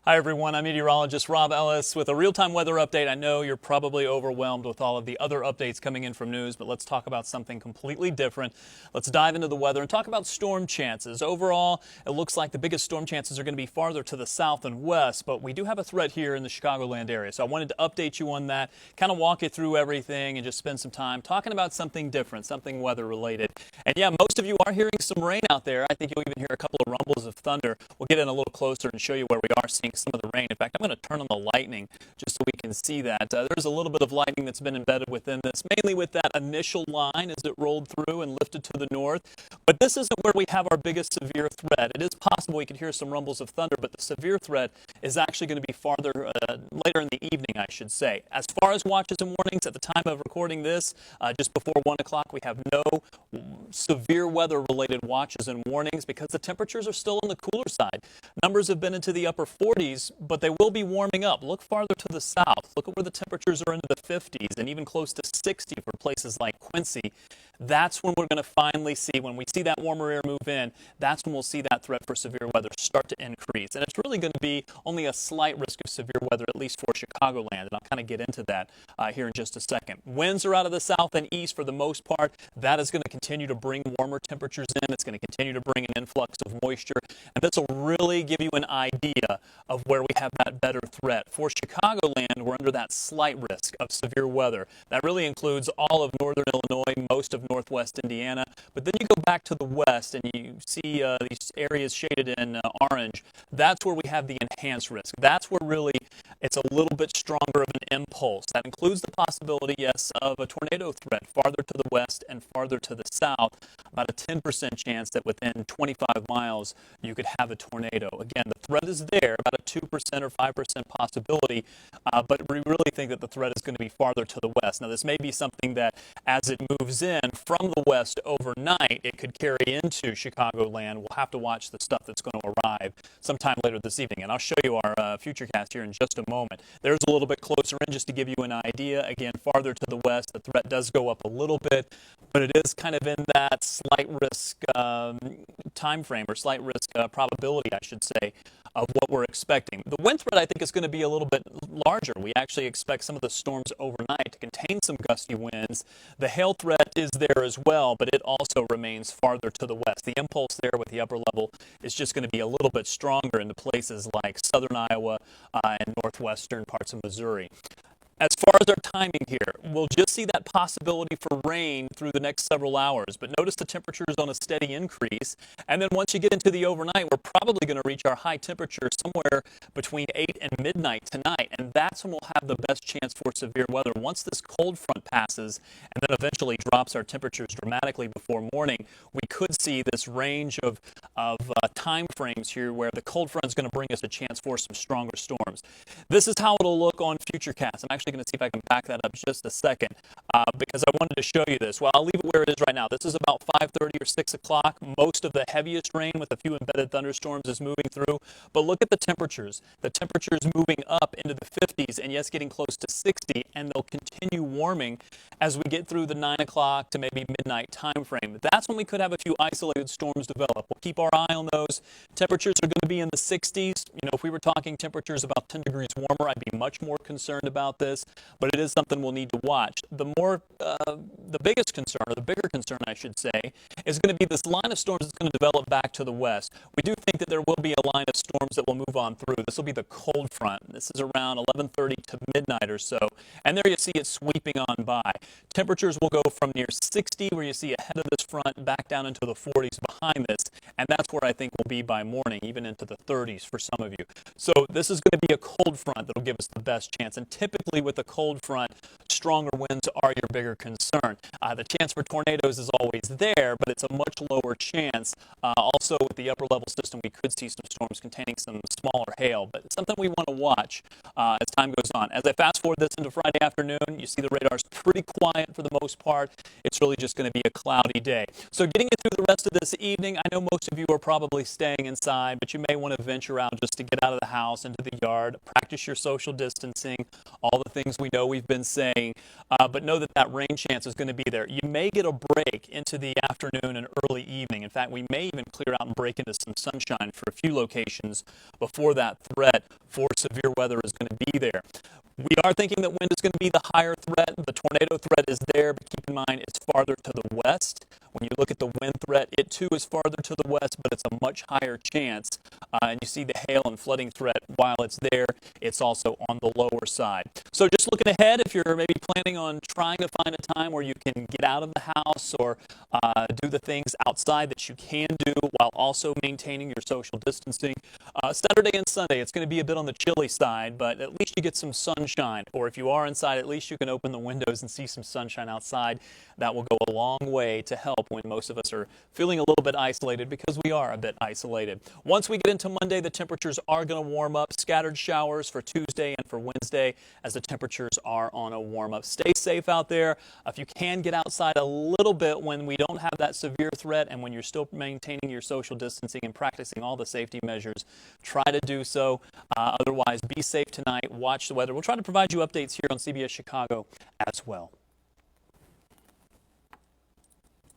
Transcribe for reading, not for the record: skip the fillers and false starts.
Hi, everyone. I'm meteorologist Rob Ellis with a real-time weather update. I know you're probably overwhelmed with all of the other updates coming in from news, but let's talk about something completely different. Let's dive into the weather and talk about storm chances. Overall, it looks like the biggest storm chances are going to be farther to the south and west, but we do have a threat here in the Chicagoland area. So I wanted to update you on that, kind of walk you through everything and just spend some time talking about something different, something weather-related. And yeah, most of you are hearing some rain out there. I think you'll even hear a couple of rumbles of thunder. We'll get in a little closer and show you where we are seeing some of the rain. In fact, I'm going to turn on the lightning just so we can see that. There's a little bit of lightning that's been embedded within this, mainly with that initial line as it rolled through and lifted to the north. But this isn't where we have our biggest severe threat. It is possible we could hear some rumbles of thunder, but the severe threat is actually going to be farther later in the evening, I should say. As far as watches and warnings, at the time of recording this, just before 1 o'clock, we have no severe weather-related watches and warnings because the temperatures are still on the cooler side. Numbers have been into the upper 40s, but they will be warming up. Look farther to the south. Look at where the temperatures are into the 50s and even close to 60 for places like Quincy. That's when we're going to finally see, when we see that warmer air move in, that's when we'll see that threat for severe weather start to increase. And it's really going to be only a slight risk of severe weather, at least for Chicagoland. And I'll kind of get into that here in just a second. Winds are out of the south and east for the most part. That is going to continue to bring warmer temperatures in. It's going to continue to bring an influx of moisture. And this will really give you an idea of where we have that better threat. For Chicagoland, we're under that slight risk of severe weather. That really includes all of northern Illinois, most of northwest Indiana. But then you go back to the west and you see these areas shaded in orange. That's where we have the enhanced risk. That's where really it's a little bit stronger of an impulse. That includes the possibility, yes, of a tornado threat farther to the west and farther to the south. About a 10% chance that within 25 miles you could have a tornado. Again, the threat is there, about a 2% or 5% possibility, but we really think that the threat is going to be farther to the west. Now, this may be something that as it moves in from the west overnight, it could carry into Chicagoland. We'll have to watch the stuff that's going to arrive sometime later this evening, and I'll show you our futurecast here in just a moment. There's a little bit closer in just to give you an idea. Again, farther to the west, the threat does go up a little bit, but it is kind of in that slight risk time frame or slight risk probability, I should say, of what we're expecting. The wind threat, I think, is going to be a little bit larger. We actually expect some of the storms overnight to contain some gusty winds. The hail threat is there as well, but it also remains farther to the west. The impulse there with the upper level is just going to be a little bit stronger into places like southern Iowa and northwestern parts of Missouri. As far as our timing here, we'll just see that possibility for rain through the next several hours. But notice the temperatures on a steady increase. And then once you get into the overnight, we're probably going to reach our high temperature somewhere between 8 and midnight tonight. And that's when we'll have the best chance for severe weather. Once this cold front passes and then eventually drops our temperatures dramatically before morning, we could see this range of time frames here where the cold front is going to bring us a chance for some stronger storms. This is how it'll look on Futurecast. I'm actually going to see if I can back that up just a second because I wanted to show you this. Well, I'll leave it where it is right now. This is about 5:30 or 6 o'clock. Most of the heaviest rain with a few embedded thunderstorms is moving through. But look at the temperatures. The temperatures moving up into the 50s and yes, getting close to 60, and they'll continue warming as we get through the 9 o'clock to maybe midnight time frame. That's when we could have a few isolated storms develop. We'll keep our eye on those. Temperatures are going to be in the 60s. You know, if we were talking temperatures about 10 degrees warmer, I'd be much more concerned about this. But it is something we'll need to watch. The biggest concern, or the bigger concern, I should say, is going to be this line of storms that's going to develop back to the west. We do think that there will be a line of storms that will move on through. This will be the cold front. This is around 11:30 to midnight or so. And there you see it sweeping on by. Temperatures will go from near 60, where you see ahead of this front, back down into the 40s behind this. And that's where I think we'll be by morning, even into the 30s for some of you. So this is going to be a cold front that will give us the best chance. And typically with a cold front, stronger winds are your bigger concern. The chance for tornadoes is always there, but it's a much lower chance. Also, with the upper level system, we could see some storms containing some smaller hail, but it's something we want to watch as time goes on. As I fast forward this into Friday afternoon, you see the radar's pretty quiet for the most part. It's really just going to be a cloudy day. So getting you through the rest of this evening, I know most of you are probably staying inside, but you may want to venture out just to get out of the house into the yard, practice your social distancing, all the things we know we've been saying. but know that that rain chance is going to be there. You may get a break into the afternoon and early evening. In fact, we may even clear out and break into some sunshine for a few locations before that threat for severe weather is going to be there. We are thinking that wind is going to be the higher threat. The tornado threat is there, but keep in mind it's farther to the west. When you look at the wind threat, it too is farther to the west, but it's a much higher chance. And you see the hail and flooding threat, while it's there, it's also on the lower side. So just looking ahead, if you're maybe planning on trying to find a time where you can get out of the house or do the things outside that you can do while also maintaining your social distancing, Saturday and Sunday, it's going to be a bit on the chilly side, but at least you get some sunshine. Or if you are inside, at least you can open the windows and see some sunshine outside. That will go a long way to help when most of us are feeling a little bit isolated, because we are a bit isolated. Once we get into Monday, the temperatures are going to warm up. Scattered showers for Tuesday and for Wednesday as the temperatures are on a warm up. Stay safe out there. If you can get outside a little bit when we don't have that severe threat and when you're still maintaining your social distancing and practicing all the safety measures, try to do so. Otherwise, be safe tonight. Watch the weather. We'll try to provide you updates here on CBS Chicago as well.